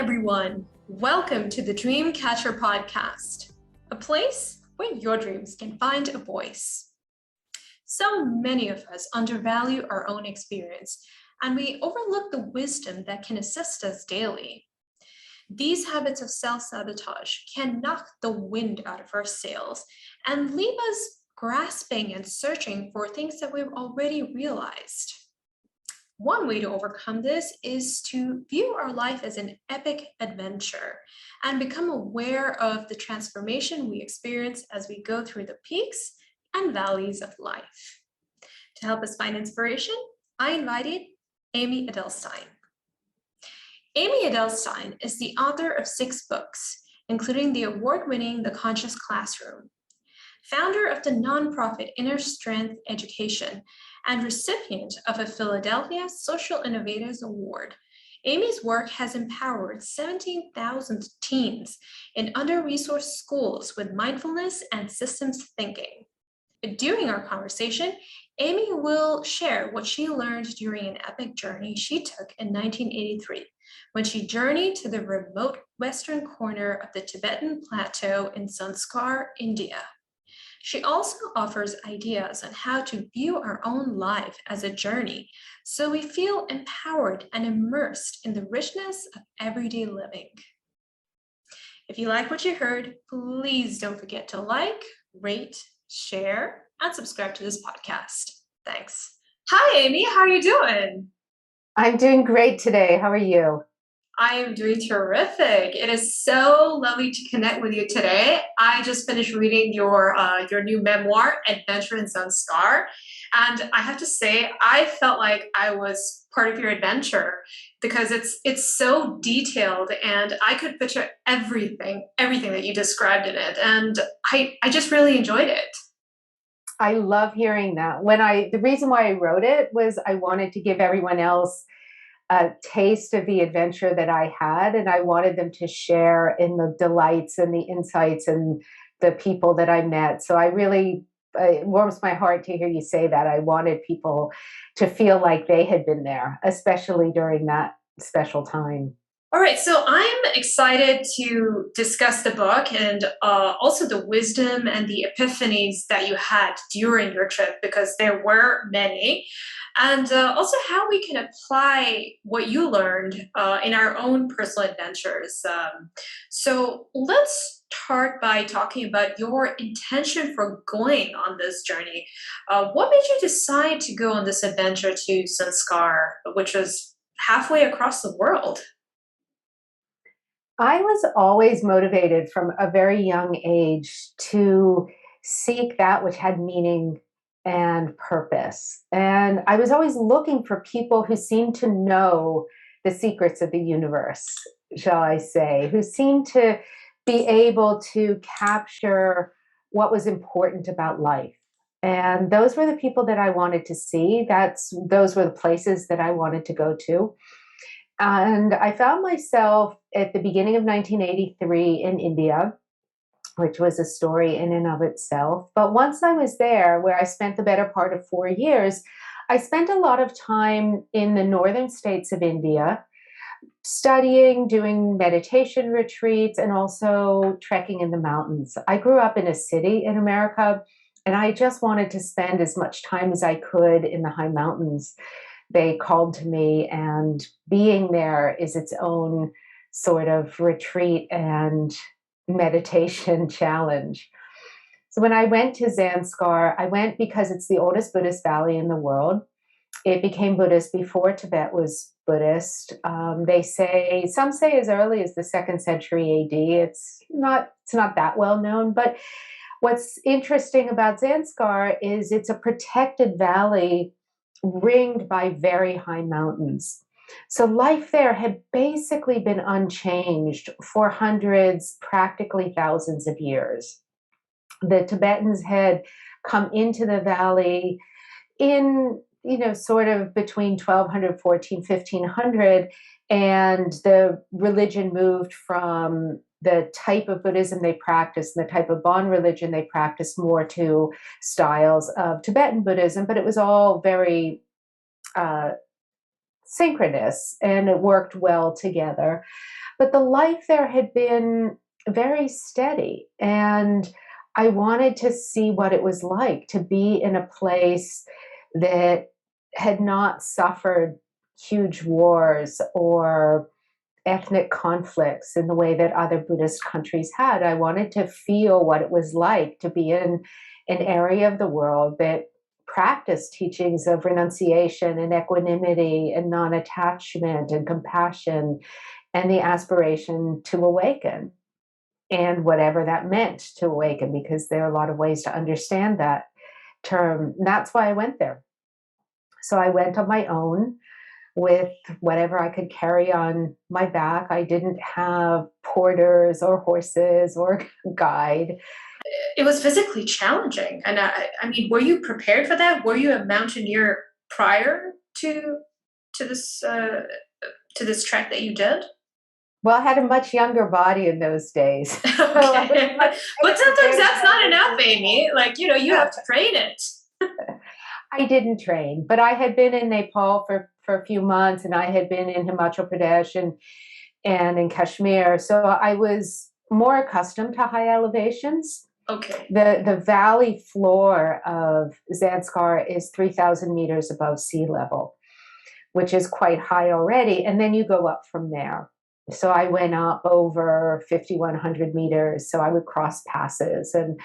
everyone. Welcome to the Dreamcatcher podcast, a place where your dreams can find a voice. So many of us undervalue our own experience, and we overlook the wisdom that can assist us daily. These habits of self-sabotage can knock the wind out of our sails and leave us grasping and searching for things that we've already realized. One way to overcome this is to view our life as an epic adventure and become aware of the transformation we experience as we go through the peaks and valleys of life. To help us find inspiration, I invited Amy Edelstein. Amy Edelstein is the author of 6 books, including the award-winning The Conscious Classroom, founder of the nonprofit Inner Strength Education, and recipient of a Philadelphia Social Innovators Award. Amy's work has empowered 17,000 teens in under-resourced schools with mindfulness and systems thinking. During our conversation, Amy will share what she learned during an epic journey she took in 1983, when she journeyed to the remote western corner of the Tibetan Plateau in Zanskar, India. She also offers ideas on how to view our own life as a journey so we feel empowered and immersed in the richness of everyday living. If you like what you heard, please don't forget to like, rate, share, and subscribe to this podcast. Thanks. Hi, Amy. How are you doing? I'm doing great today. How are you? I am doing terrific. It is so lovely to connect with you today. I just finished reading your new memoir, Adventure in Zanskar, and I have to say, I felt like I was part of your adventure because it's so detailed, and I could picture everything that you described in it, and I just really enjoyed it. I love hearing that. The reason why I wrote it was I wanted to give everyone else a taste of the adventure that I had, and I wanted them to share in the delights and the insights and the people that I met. So it warms my heart to hear you say that. I wanted people to feel like they had been there, especially during that special time. All right, so I'm excited to discuss the book and also the wisdom and the epiphanies that you had during your trip, because there were many, and also how we can apply what you learned in our own personal adventures. So let's start by talking about your intention for going on this journey. What made you decide to go on this adventure to Zanskar, which was halfway across the world? I was always motivated from a very young age to seek that which had meaning and purpose. And I was always looking for people who seemed to know the secrets of the universe, shall I say, who seemed to be able to capture what was important about life. And those were the people that I wanted to see. Those were the places that I wanted to go to. And I found myself at the beginning of 1983 in India, which was a story in and of itself. But once I was there, where I spent the better part of 4 years, I spent a lot of time in the northern states of India, studying, doing meditation retreats, and also trekking in the mountains. I grew up in a city in America, and I just wanted to spend as much time as I could in the high mountains. They called to me, and being there is its own sort of retreat and meditation challenge. So when I went to Zanskar, I went because it's the oldest Buddhist valley in the world. It became Buddhist before Tibet was Buddhist. Some say as early as the 2nd century AD. It's not that well known, but what's interesting about Zanskar is it's a protected valley ringed by very high mountains. So life there had basically been unchanged for hundreds, practically thousands of years. The Tibetans had come into the valley in, sort of between 1200, 1500, and the religion moved from the type of Buddhism they practiced and the type of Bon religion they practiced more to styles of Tibetan Buddhism, but it was all very synchronous and it worked well together. But the life there had been very steady. And I wanted to see what it was like to be in a place that had not suffered huge wars or ethnic conflicts in the way that other Buddhist countries had. I wanted to feel what it was like to be in an area of the world that practiced teachings of renunciation and equanimity and non attachment and compassion and the aspiration to awaken and whatever that meant to awaken, because there are a lot of ways to understand that term. That's why I went there. So I went on my own with whatever I could carry on my back. I didn't have porters or horses or guide. It was physically challenging. And I mean, were you prepared for that? Were you a mountaineer prior to this to this trek that you did? Well, I had a much younger body in those days. Okay. But sometimes that's not enough, Amy. Like, you have to train it. I didn't train, but I had been in Nepal for a few months, and I had been in Himachal Pradesh and in Kashmir. So I was more accustomed to high elevations. Okay. The valley floor of Zanskar is 3,000 meters above sea level, which is quite high already. And then you go up from there. So I went up over 5,100 meters. So I would cross passes, and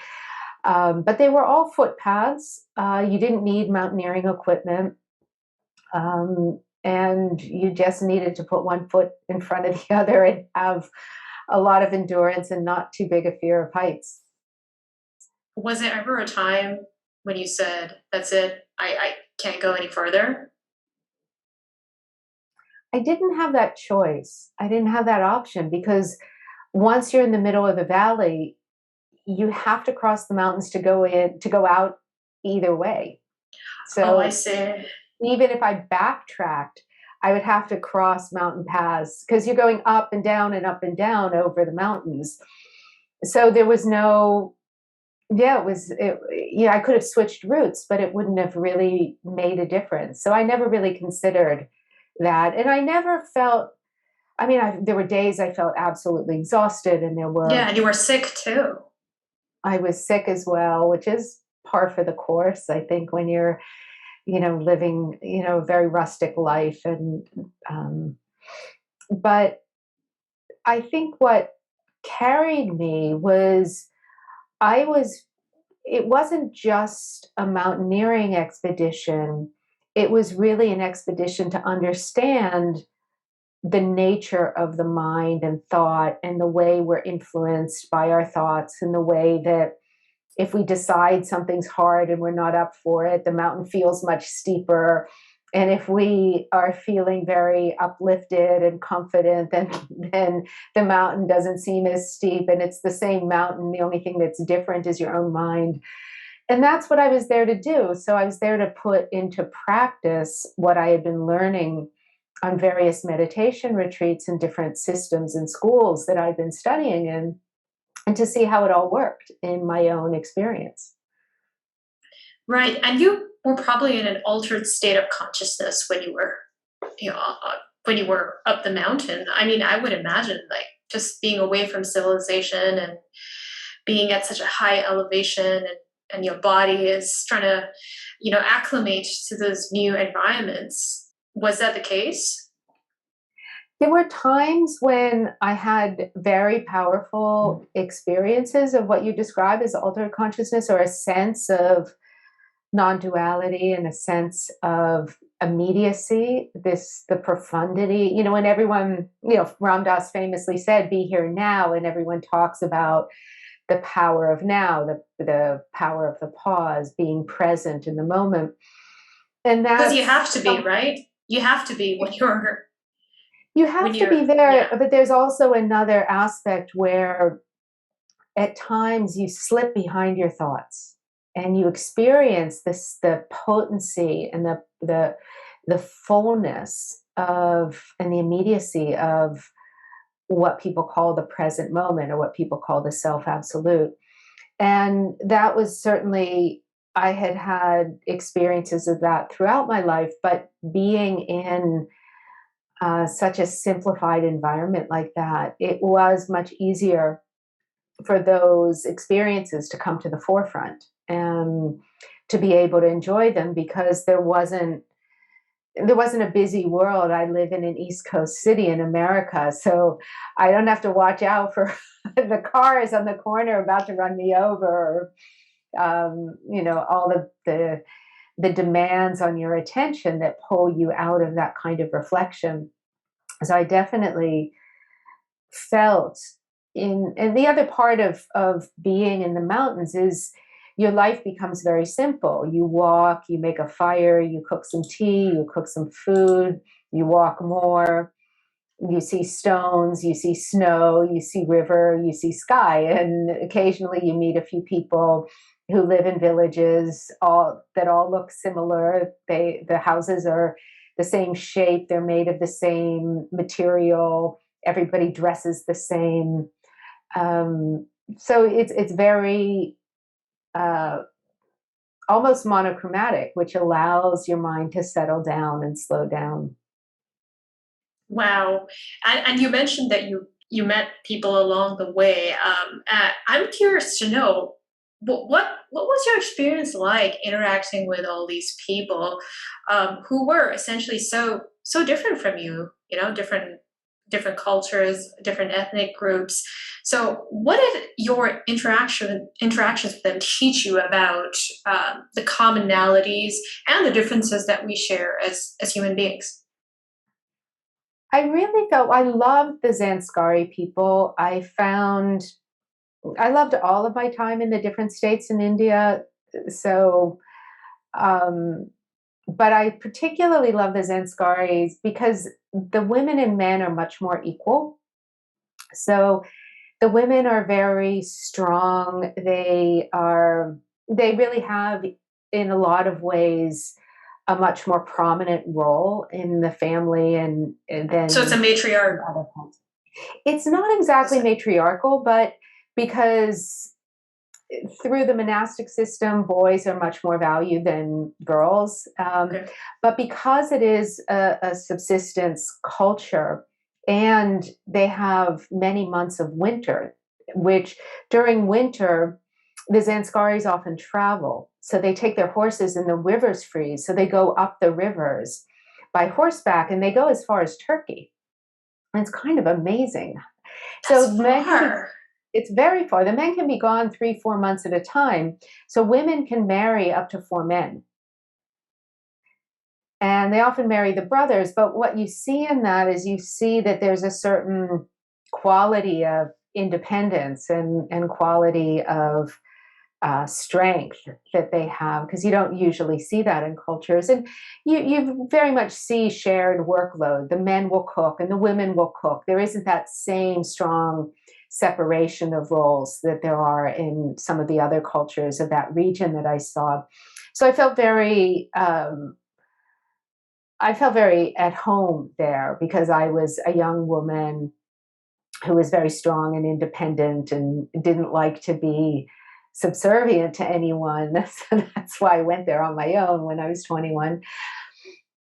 but they were all footpaths. You didn't need mountaineering equipment, and you just needed to put one foot in front of the other and have a lot of endurance and not too big a fear of heights. Was there ever a time when you said, "That's it, I can't go any further"? I didn't have that choice. I didn't have that option, because once you're in the middle of the valley, you have to cross the mountains to go out either way. Oh, I So see. even if I backtracked, I would have to cross mountain paths because you're going up and down over the mountains. So there was no, yeah, yeah, I could have switched routes, but it wouldn't have really made a difference. So I never really considered that. And I never felt, I mean, there were days I felt absolutely exhausted, and Yeah, and you were sick too. I was sick as well, which is par for the course, I think, when you're, living, a very rustic life. And, but I think what carried me was, I was, it wasn't just a mountaineering expedition. It was really an expedition to understand the nature of the mind and thought and the way we're influenced by our thoughts, and the way that if we decide something's hard and we're not up for it, the mountain feels much steeper. And if we are feeling very uplifted and confident, then the mountain doesn't seem as steep, and it's the same mountain. The only thing that's different is your own mind. And that's what I was there to do. So I was there to put into practice what I had been learning on various meditation retreats and different systems and schools that I'd been studying in, and to see how it all worked in my own experience. Right. And you were probably in an altered state of consciousness when you were, when you were up the mountain. I mean, I would imagine like just being away from civilization and being at such a high elevation, and your body is trying to, acclimate to those new environments. Was that the case? There were times when I had very powerful experiences of what you describe as altered consciousness, or a sense of non-duality and a sense of immediacy, the profundity, when everyone, Ram Dass famously said, be here now, and everyone talks about the power of now, the power of the pause, being present in the moment. And Because you that's, have to be, right? You have to be when you're you have to be there, but there's also another aspect where at times you slip behind your thoughts and you experience the potency and the fullness of, and the immediacy of what people call the present moment, or what people call the self absolute. And that was certainly, I had had experiences of that throughout my life, but being in such a simplified environment like that, it was much easier for those experiences to come to the forefront and to be able to enjoy them because there wasn't a busy world. I live in an East Coast city in America, so I don't have to watch out for the cars on the corner about to run me over, all the demands on your attention that pull you out of that kind of reflection. So I definitely felt and the other part of being in the mountains is your life becomes very simple. You walk, you make a fire, you cook some tea, you cook some food, you walk more, you see stones, you see snow, you see river, you see sky, and occasionally you meet a few people who live in villages all look similar. The houses are the same shape, they're made of the same material, everybody dresses the same. So it's very uh, almost monochromatic, which allows your mind to settle down and slow down. Wow. And you mentioned that you met people along the way. I'm curious to know what was your experience like interacting with all these people who were essentially so different from you, different cultures, different ethnic groups. So, what did your interactions with them teach you about the commonalities and the differences that we share as human beings? I really felt I loved the Zanskari people. I loved all of my time in the different states in India. So, um, but I particularly love the Zanskaris because the women and men are much more equal. So the women are very strong. They really have, in a lot of ways, a much more prominent role in the family and So it's a than matriarch. other cultures. It's not exactly matriarchal, but because through the monastic system, boys are much more valued than girls. Okay. But because it is a subsistence culture and they have many months of winter, which during winter, the Zanskaris often travel. So they take their horses and the rivers freeze. So they go up the rivers by horseback and they go as far as Turkey. And it's kind of amazing. So That's men can be far. it's very far. The men can be gone 3, 4 months at a time. So women can marry up to 4 men. And they often marry the brothers. But what you see in that is you see that there's a certain quality of independence and quality of strength that they have, because you don't usually see that in cultures. And you very much see shared workload. The men will cook and the women will cook. There isn't that same strong separation of roles that there are in some of the other cultures of that region that I saw. So I felt very at home there because I was a young woman who was very strong and independent and didn't like to be subservient to anyone. So that's why I went there on my own when I was 21.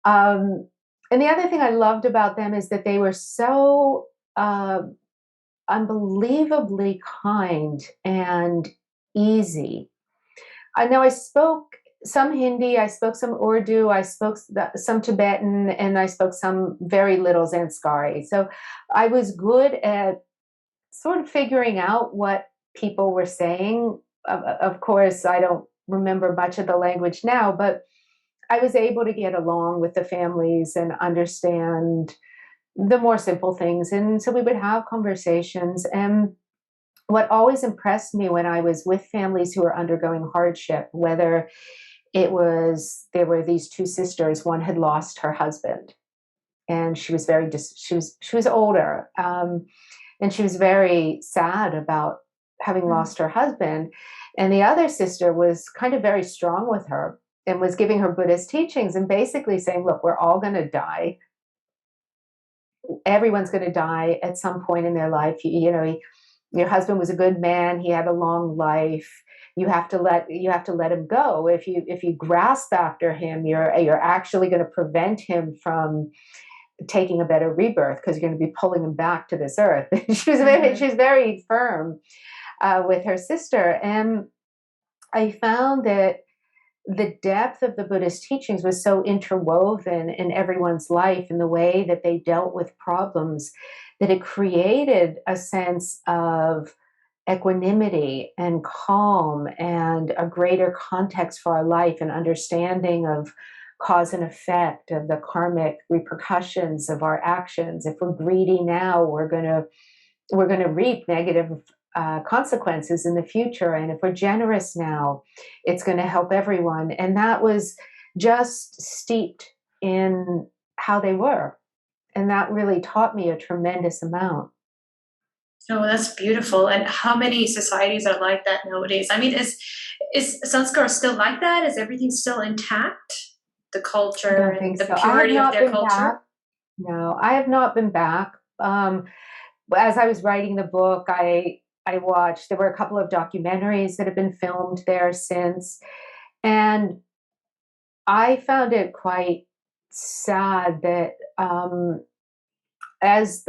Um, and the other thing I loved about them is that they were so unbelievably kind and easy. I know I spoke some Hindi, I spoke some Urdu, I spoke some Tibetan, and I spoke some very little Zanskari. So I was good at sort of figuring out what people were saying. Of course, I don't remember much of the language now, but I was able to get along with the families and understand the more simple things. And so we would have conversations. And what always impressed me when I was with families who were undergoing hardship, whether there were these two sisters, one had lost her husband and she was she was older. And she was very sad about having lost her husband. And the other sister was kind of very strong with her and was giving her Buddhist teachings and basically saying, look, we're all going to die. Everyone's going to die at some point in their life. Your husband was a good man. He had a long life. You have to let him go. If you grasp after him, you're actually going to prevent him from taking a better rebirth because you're going to be pulling him back to this earth. She's very firm with her sister. And I found that the depth of the Buddhist teachings was so interwoven in everyone's life in the way that they dealt with problems that it created a sense of equanimity and calm and a greater context for our life and understanding of cause and effect of the karmic repercussions of our actions. If we're greedy now, we're going to reap negative consequences in the future. And if we're generous now, it's going to help everyone. And that was just steeped in how they were. And that really taught me a tremendous amount. Oh, that's beautiful. And how many societies are like that nowadays? I mean, is Sanskar still like that? Is everything still intact? The I culture don't and think the so. I have purity of not their been back. culture? No, I have not been back. As I was writing the book, I watched, there were a couple of documentaries that have been filmed there since. And I found it quite sad that as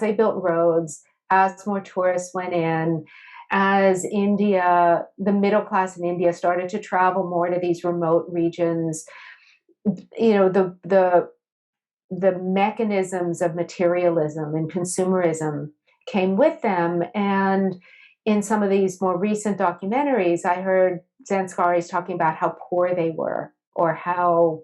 they built roads, as more tourists went in, as the middle class in India started to travel more to these remote regions, the mechanisms of materialism and consumerism came with them. And in some of these more recent documentaries, I heard Zanskaris talking about how poor they were or how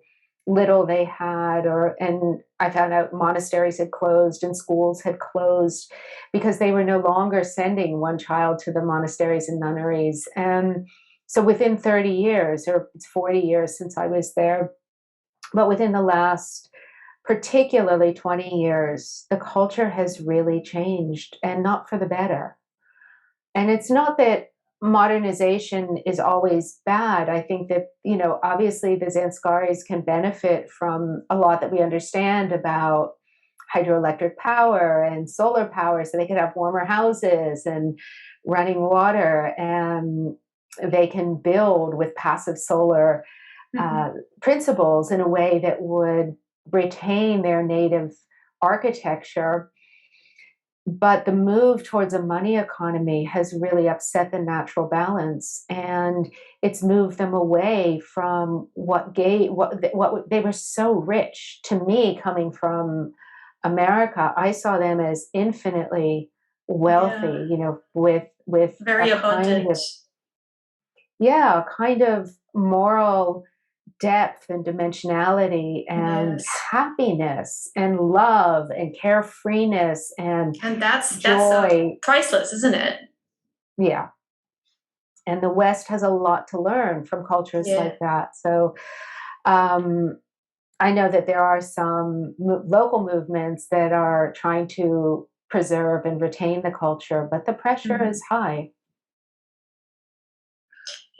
little they had, and I found out monasteries had closed and schools had closed because they were no longer sending one child to the monasteries and nunneries. And so within 30 years, or it's 40 years since I was there, but within the last particularly 20 years, the culture has really changed and not for the better. And it's not that modernization is always bad. I think that, obviously the Zanskaris can benefit from a lot that we understand about hydroelectric power and solar power so they can have warmer houses and running water, and they can build with passive solar principles in a way that would retain their native architecture. But the move towards a money economy has really upset the natural balance, and it's moved them away from what they were so rich. To me, coming from America, I saw them as infinitely wealthy, Yeah, with very a kind abundant. of, yeah, a kind of moral depth and dimensionality and Yes. happiness and love and carefreeness and And that's joy. priceless, isn't it? Yeah. And the West has a lot to learn from cultures Yeah. like that. So um, I know that there are some local movements that are trying to preserve and retain the culture, but the pressure Mhm. is high.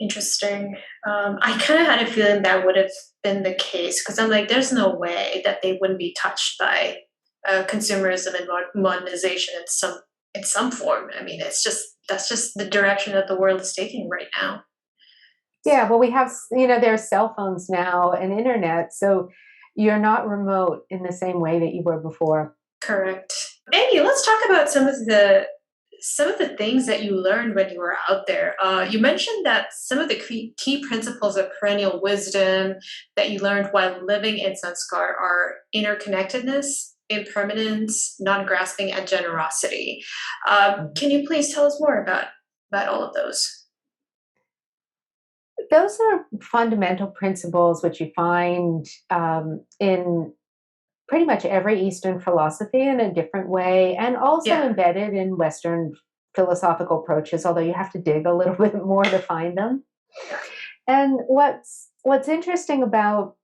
Interesting. I kind of had a feeling that would have been the case because I'm like, there's no way that they wouldn't be touched by consumerism and modernization in some form. I mean, that's just the direction that the world is taking right now. Yeah, So well, we have, there's cell phones now and internet, so you're not remote in the same way that you were before. correct. Amy, let's talk about some of the things that you learned when you were out there. You mentioned that some of the key principles of perennial wisdom that you learned while living in Sanskar are interconnectedness, impermanence, non-grasping, and generosity. Can you please tell us more about all of those? Those are fundamental principles which you find in pretty much every Eastern philosophy in a different way, and also Yeah. embedded in Western philosophical approaches, although you have to dig a little bit more to find them. And what's interesting about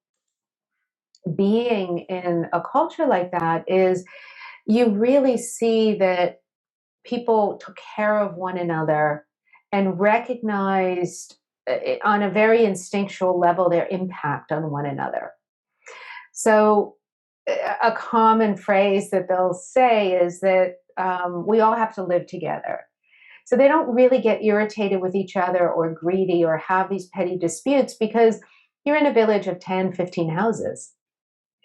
being in a culture like that is you really see that people took care of one another and recognized on a very instinctual level their impact on one another. So, a common phrase that they'll say is that we all have to live together. So, they don't really get irritated with each other or greedy or have these petty disputes because you're in a village of 10, 15 houses.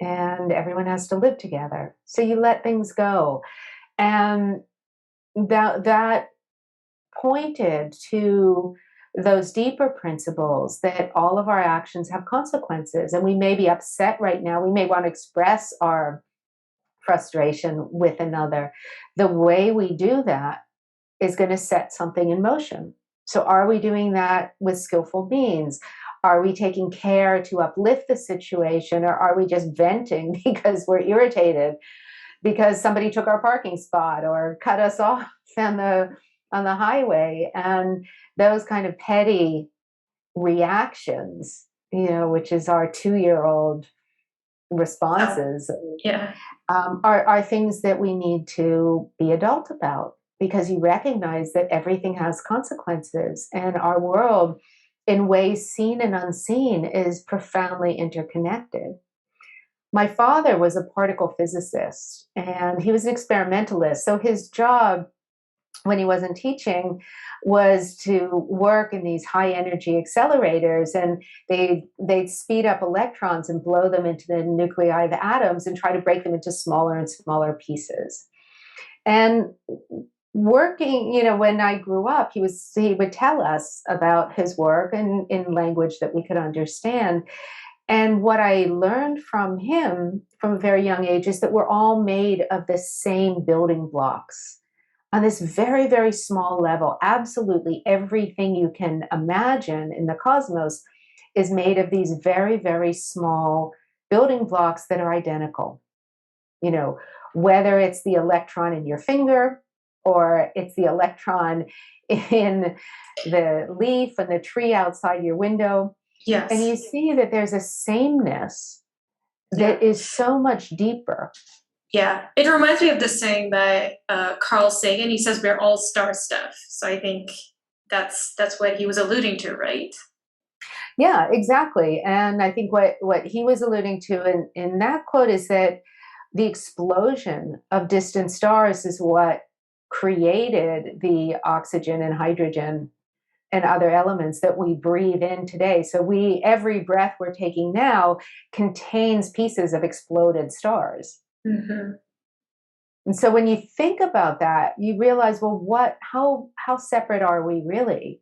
and everyone has to live together. So you let things go. And that pointed to those deeper principles that all of our actions have consequences. And we may be upset right now. We may want to express our frustration with another. The way we do that is going to set something in motion. So, are we doing that with skillful means? Are we taking care to uplift the situation, or are we just venting because we're irritated because somebody took our parking spot or cut us off on the highway? And those kind of petty reactions, which is our 2-year-old responses, Yeah. are things that we need to be adult about, because you recognize that everything has consequences, and our world, in ways seen and unseen, is profoundly interconnected. My father was a particle physicist, and he was an experimentalist. So his job, when he wasn't teaching, was to work in these high energy accelerators, and they'd speed up electrons and blow them into the nuclei of atoms and try to break them into smaller and smaller pieces. And working, when I grew up, he would tell us about his work and in language that we could understand. And what I learned from him from a very young age is that we're all made of the same building blocks on this very, very small level. Absolutely everything you can imagine in the cosmos is made of these very, very small building blocks that are identical. Whether it's the electron in your finger, or it's the electron in the leaf and the tree outside your window. Yes. And you see that there's a sameness that is so much deeper. Yeah, it reminds me of the saying by Carl Sagan. He says we're all star stuff. So I think that's what he was alluding to, right? Yeah, exactly. And I think what he was alluding to in that quote is that the explosion of distant stars is what created the oxygen and hydrogen and other elements that we breathe in today. So every breath we're taking now contains pieces of exploded stars. Mm-hmm. And so when you think about that, you realize, well, how separate are we really?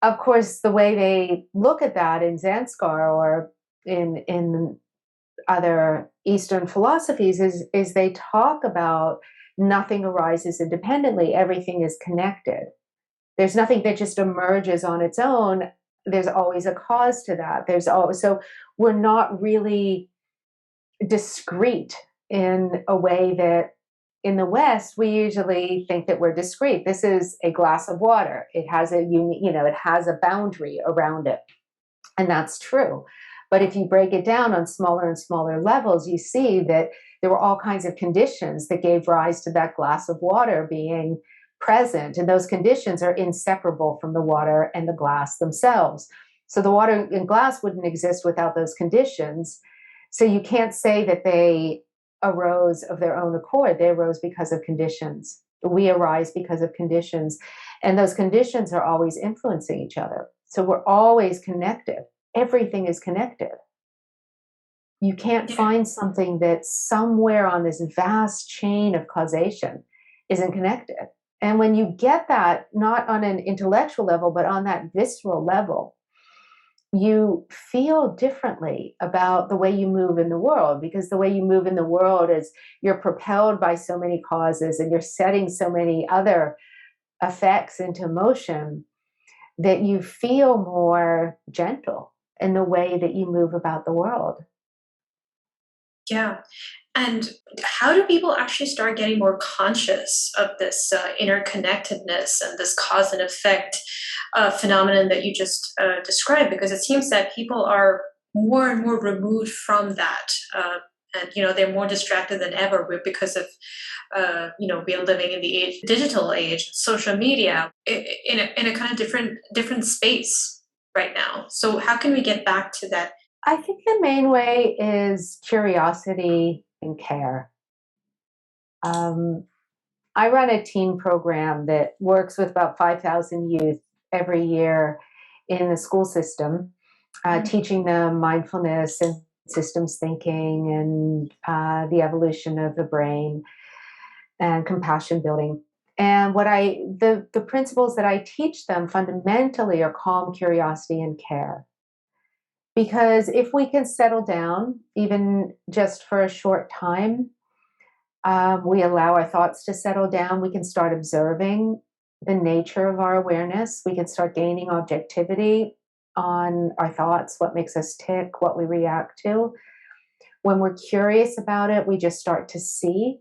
Of course, the way they look at that in Zanskar or in other Eastern philosophies is they talk about nothing arises independently, everything is connected. There's nothing that just emerges on its own. There's always a cause to that. So we're not really discrete in a way that in the West we usually think that we're discrete. This is a glass of water. It has it has a boundary around it, and that's true. But if you break it down on smaller and smaller levels, you see that there were all kinds of conditions that gave rise to that glass of water being present. And those conditions are inseparable from the water and the glass themselves. So the water and glass wouldn't exist without those conditions. So you can't say that they arose of their own accord. They arose because of conditions. We arise because of conditions. And those conditions are always influencing each other. So we're always connected. Everything is connected. You can't find something that somewhere on this vast chain of causation isn't connected. And when you get that, not on an intellectual level, but on that visceral level, you feel differently about the way you move in the world, because the way you move in the world is you're propelled by so many causes and you're setting so many other effects into motion that you feel more gentle in the way that you move about the world. Yeah. And how do people actually start getting more conscious of this interconnectedness and this cause and effect phenomenon that you just described? Because it seems that people are more and more removed from that. And they're more distracted than ever because of we're living in the digital age, social media, in a kind of different space right now. So how can we get back to that? I think the main way is curiosity and care. I run a teen program that works with about 5,000 youth every year in the school system, teaching them mindfulness and systems thinking and the evolution of the brain and compassion building. And the principles that I teach them fundamentally are calm, curiosity, and care. Because if we can settle down, even just for a short time, we allow our thoughts to settle down. We can start observing the nature of our awareness. We can start gaining objectivity on our thoughts, what makes us tick, what we react to. When we're curious about it, we just start to see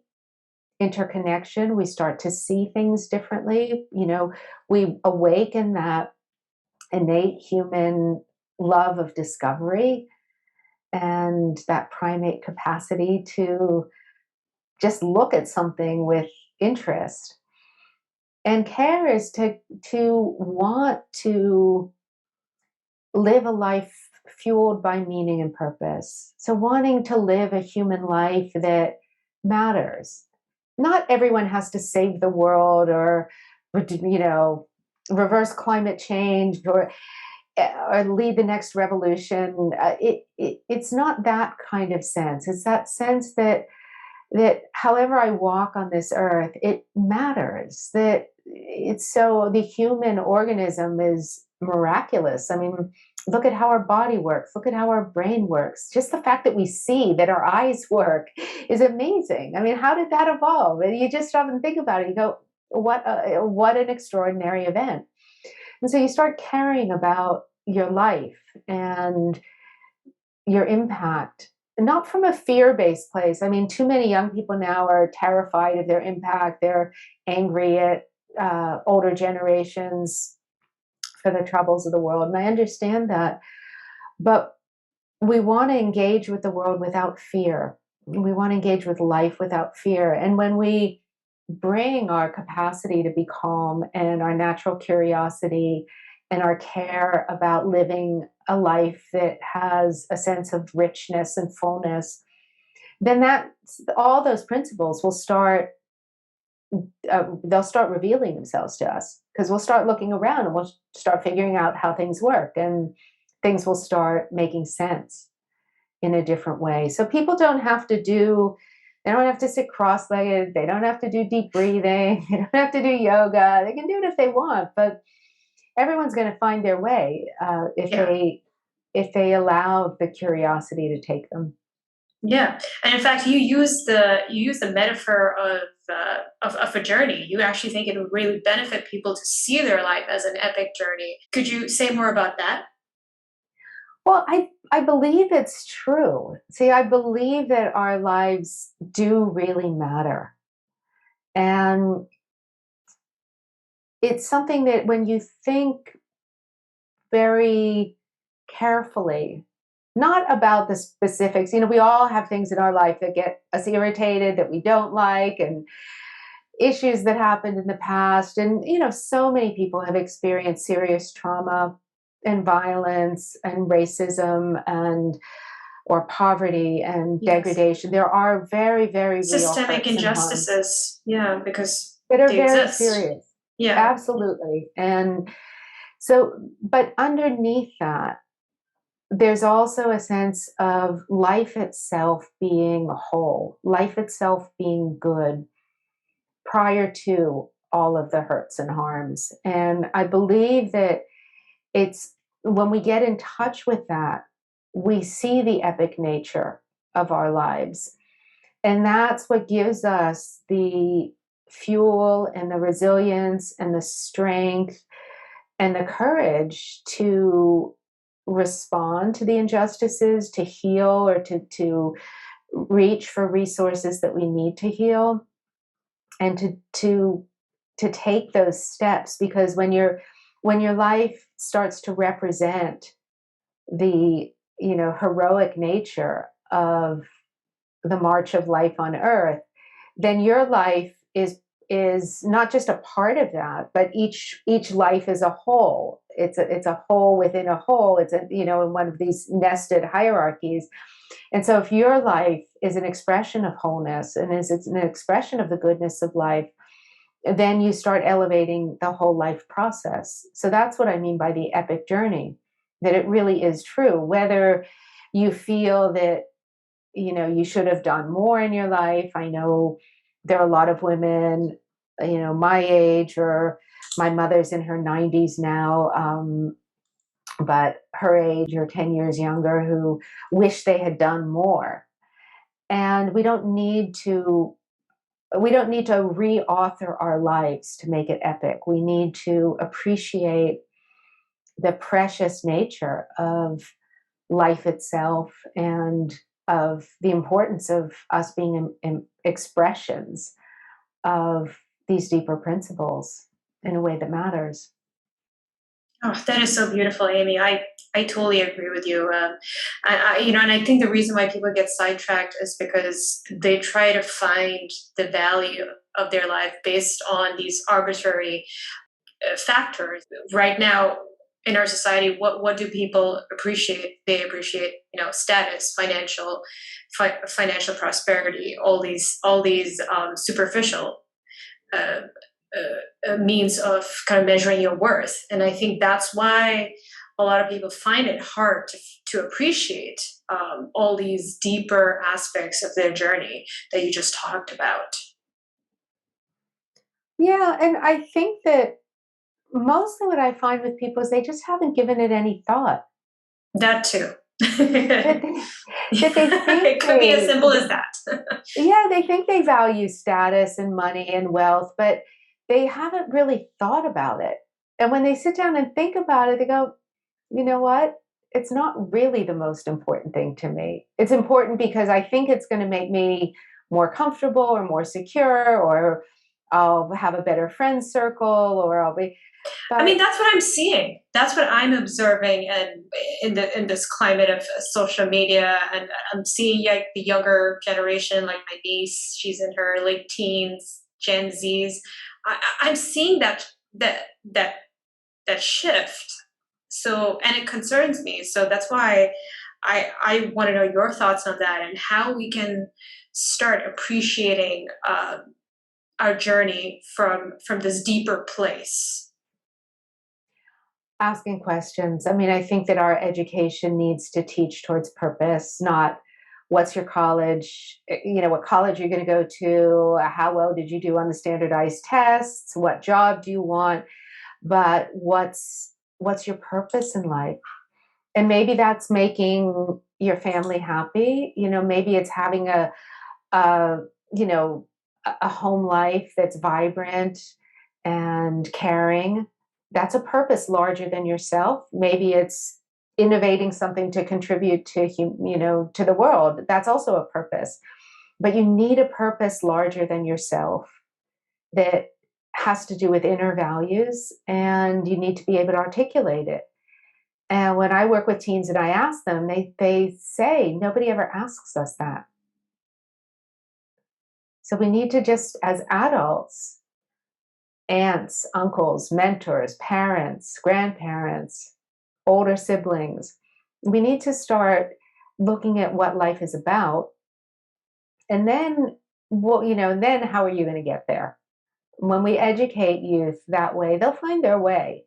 interconnection. We start to see things differently. We awaken that innate human love of discovery and that primate capacity to just look at something with interest. And care is to want to live a life fueled by meaning and purpose. So wanting to live a human life that matters. Not everyone has to save the world or, reverse climate change or lead the next revolution. It's not that kind of sense. It's that sense that however I walk on this earth, it matters. That it's so the human organism is miraculous. I mean, look at how our body works. Look at how our brain works. Just the fact that we see, that our eyes work, is amazing. I mean, how did that evolve? And you just stop and think about it. You go, what an extraordinary event. And so you start caring about your life and your impact, not from a fear-based place. I mean, too many young people now are terrified of their impact. They're angry at older generations for the troubles of the world. And I understand that. But we want to engage with the world without fear. We want to engage with life without fear. And when we bring our capacity to be calm and our natural curiosity and our care about living a life that has a sense of richness and fullness, then all those principles will start they'll start revealing themselves to us, because we'll start looking around and we'll start figuring out how things work, and things will start making sense in a different way. So people don't have to sit cross-legged. They don't have to do deep breathing. They don't have to do yoga. They can do it if they want, but everyone's going to find their way if they allow the curiosity to take them. Yeah, and in fact, you use the metaphor of a journey. You actually think it would really benefit people to see their life as an epic journey. Could you say more about that? Well, I believe it's true. See, I believe that our lives do really matter. And it's something that when you think very carefully, not about the specifics, we all have things in our life that get us irritated, that we don't like, and issues that happened in the past. And, so many people have experienced serious trauma and violence and racism or poverty and degradation. There are very, very real systemic injustices. Yeah, because that are they very exist. serious. Yeah, absolutely. And so, but underneath that, there's also a sense of life itself being whole, life itself being good prior to all of the hurts and harms. And I believe that it's when we get in touch with that, we see the epic nature of our lives. And that's what gives us the fuel and the resilience and the strength and the courage to respond to the injustices, to heal, or to reach for resources that we need to heal, and to take those steps. Because when your life starts to represent the heroic nature of the march of life on earth, then your life is not just a part of that, but each life is a whole. It's a whole within a whole. It's in one of these nested hierarchies. And so if your life is an expression of wholeness and it's an expression of the goodness of life, then you start elevating the whole life process. So that's what I mean by the epic journey, that it really is true. Whether you feel that, you should have done more in your life. I know there are a lot of women, my age, or my mother's in her 90s now, but her age or 10 years younger, who wish they had done more. And we don't need to reauthor our lives to make it epic. We need to appreciate the precious nature of life itself, and of the importance of us being in expressions of these deeper principles in a way that matters. Oh, that is so beautiful, Amy. I totally agree with you. And I think the reason why people get sidetracked is because they try to find the value of their life based on these arbitrary factors. Right now in our society, what do people appreciate? They appreciate, status, financial prosperity, all these superficial uh, means of kind of measuring your worth. And I think that's why a lot of people find it hard to appreciate all these deeper aspects of their journey that you just talked about. Yeah, and I think that mostly what I find with people is they just haven't given it any thought. That too. That they think It could be as simple as that. yeah, they think they value status and money and wealth, but they haven't really thought about it. And when they sit down and think about it, they go, you know what? It's not really the most important thing to me. It's important because I think it's going to make me more comfortable or more secure, or I'll have a better friend circle, or I'll be, I mean, but that's what I'm seeing. That's what I'm observing, and in this climate of social media, and I'm seeing like the younger generation, like my niece. She's in her late teens, Gen Zs. I'm seeing that that that shift. So, and it concerns me. So that's why I want to know your thoughts on that and how we can start appreciating our journey from this deeper place. asking questions. I mean, I think that our education needs to teach towards purpose, not what's your college, what college you're going to go to, how well did you do on the standardized tests, what job do you want, but what's your purpose in life? And maybe that's making your family happy. Maybe it's having a you know a home life that's vibrant and caring. That's a purpose larger than yourself. Maybe it's innovating something to contribute to the world. That's also a purpose. But you need a purpose larger than yourself that has to do with inner values, and you need to be able to articulate it. And when I work with teens and I ask them, they say nobody ever asks us that. So we need to just, as adults, aunts, uncles, mentors, parents, grandparents, older siblings, we need to start looking at what life is about. And then, and then how are you going to get there? When we educate youth that way, they'll find their way.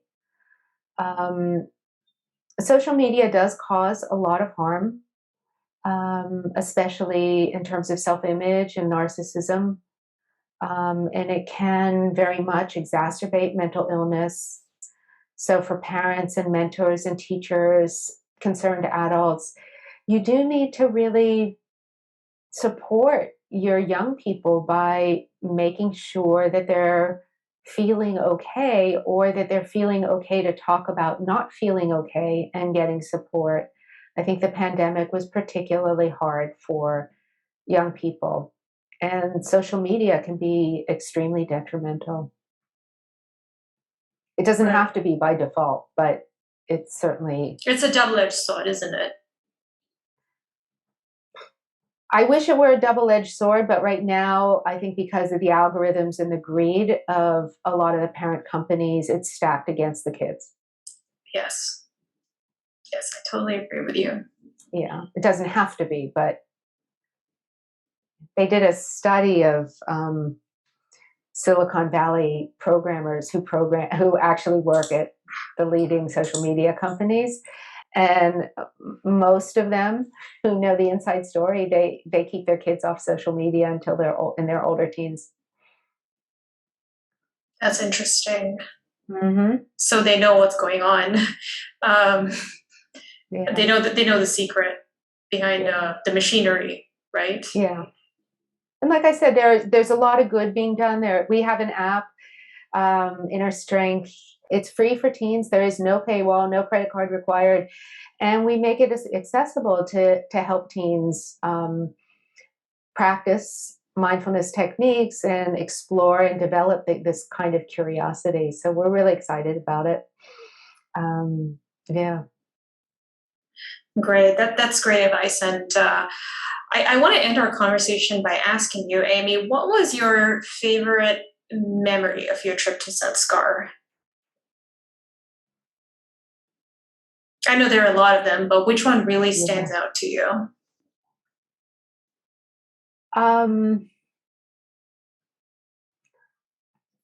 Um, Social media does cause a lot of harm, especially in terms of self image and narcissism. And it can very much exacerbate mental illness. So, for parents and mentors and teachers, concerned adults, you do need to really support your young people by making sure that they're feeling okay, or that they're feeling okay to talk about not feeling okay and getting support. I think the pandemic was particularly hard for young people, and social media can be extremely detrimental. It doesn't Right. have to be by default, but it's certainly. It's a double-edged sword, isn't it? I wish it were a double edged sword, but right now, I think because of the algorithms and the greed of a lot of the parent companies, it's stacked against the kids. Yes. Yes, I totally agree with you. Yeah, it doesn't have to be, but they did a study of Silicon Valley programmers who actually work at the leading social media companies, And most of them who know the inside story, they keep their kids off social media until they're in their older teens. That's interesting. Mm-hmm. So they know what's going on. Um, Yeah. they know the secret behind the machinery, right? Yeah. And like I said, there's a lot of good being done there. We have an app, Inner Strength. It's free for teens. There is no paywall, no credit card required, and we make it accessible to help teens practice mindfulness techniques and explore and develop this kind of curiosity. So we're really excited about it. Yeah. Great. That's great advice. And I want to end our conversation by asking you, Amy, what was your favorite memory of your trip to Zanskar? I know there are a lot of them, but which one really stands out to you?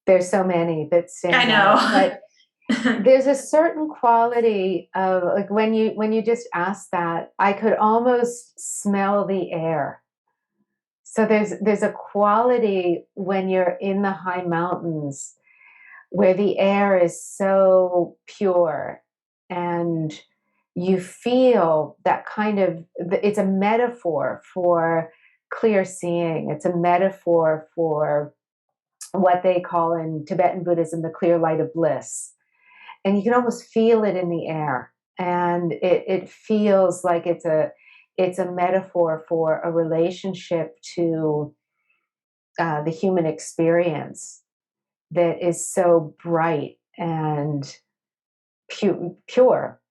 There's so many that stand out, but there's a certain quality of, like, when you just ask that, I could almost smell the air. So there's a quality when you're in the high mountains where the air is so pure, and you feel that kind of, it's a metaphor for clear seeing. It's a metaphor for what they call in Tibetan Buddhism the clear light of bliss. And you can almost feel it in the air. And it feels like it's a metaphor for a relationship to the human experience that is so bright and pure,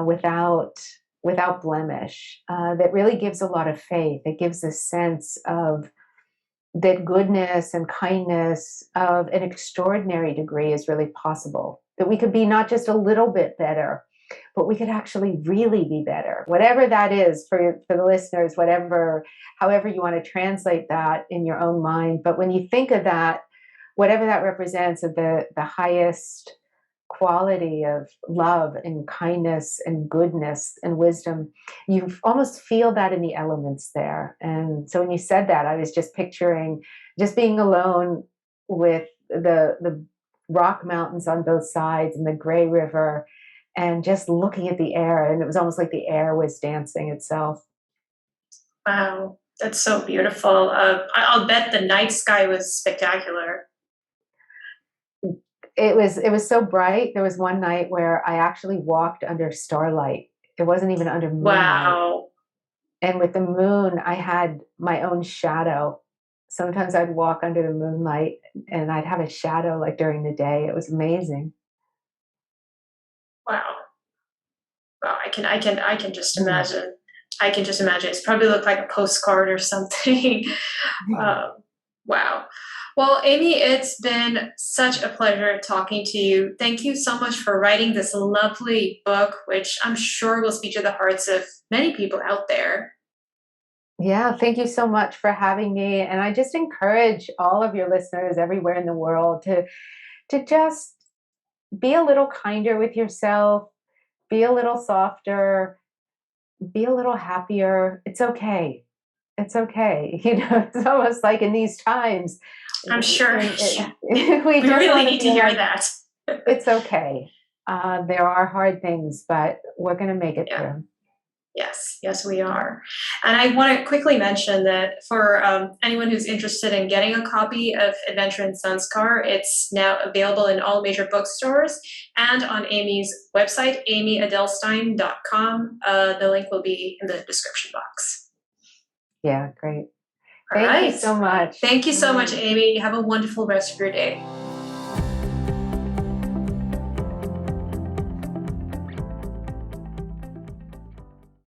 without blemish, that really gives a lot of faith. It gives a sense of that goodness and kindness of an extraordinary degree is really possible. That we could be not just a little bit better, but we could actually really be better. Whatever that is for the listeners, however you want to translate that in your own mind. But when you think of that, whatever that represents, of the highest quality of love and kindness and goodness and wisdom, you almost feel that in the elements there. And so when you said that, I was just picturing just being alone with the rock mountains on both sides and the gray river, and just looking at the air, and it was almost like the air was dancing itself. Wow, that's so beautiful. I'll bet the night sky was spectacular. It was so bright. There was one night where I actually walked under starlight. It wasn't even under moonlight. Wow. And with the moon, I had my own shadow. Sometimes I'd walk under the moonlight and I'd have a shadow like during the day. It was amazing. Wow. Wow, I can just imagine. I can just imagine. It's probably looked like a postcard or something. Wow. Well, Amy, it's been such a pleasure talking to you. Thank you so much for writing this lovely book, which I'm sure will speak to the hearts of many people out there. Yeah, thank you so much for having me. And I just encourage all of your listeners everywhere in the world to just be a little kinder with yourself, be a little softer, be a little happier. It's okay. It's okay. It's almost like in these times, I'm sure. we really need to hear that. It's okay. There are hard things, but we're going to make it through. Yes, we are. And I want to quickly mention that for anyone who's interested in getting a copy of Adventure in Zanskar, it's now available in all major bookstores and on Amy's website, amyedelstein.com. The link will be in the description box. Yeah, great. Thank you so much. Thank you so much, Amy. Have a wonderful rest of your day.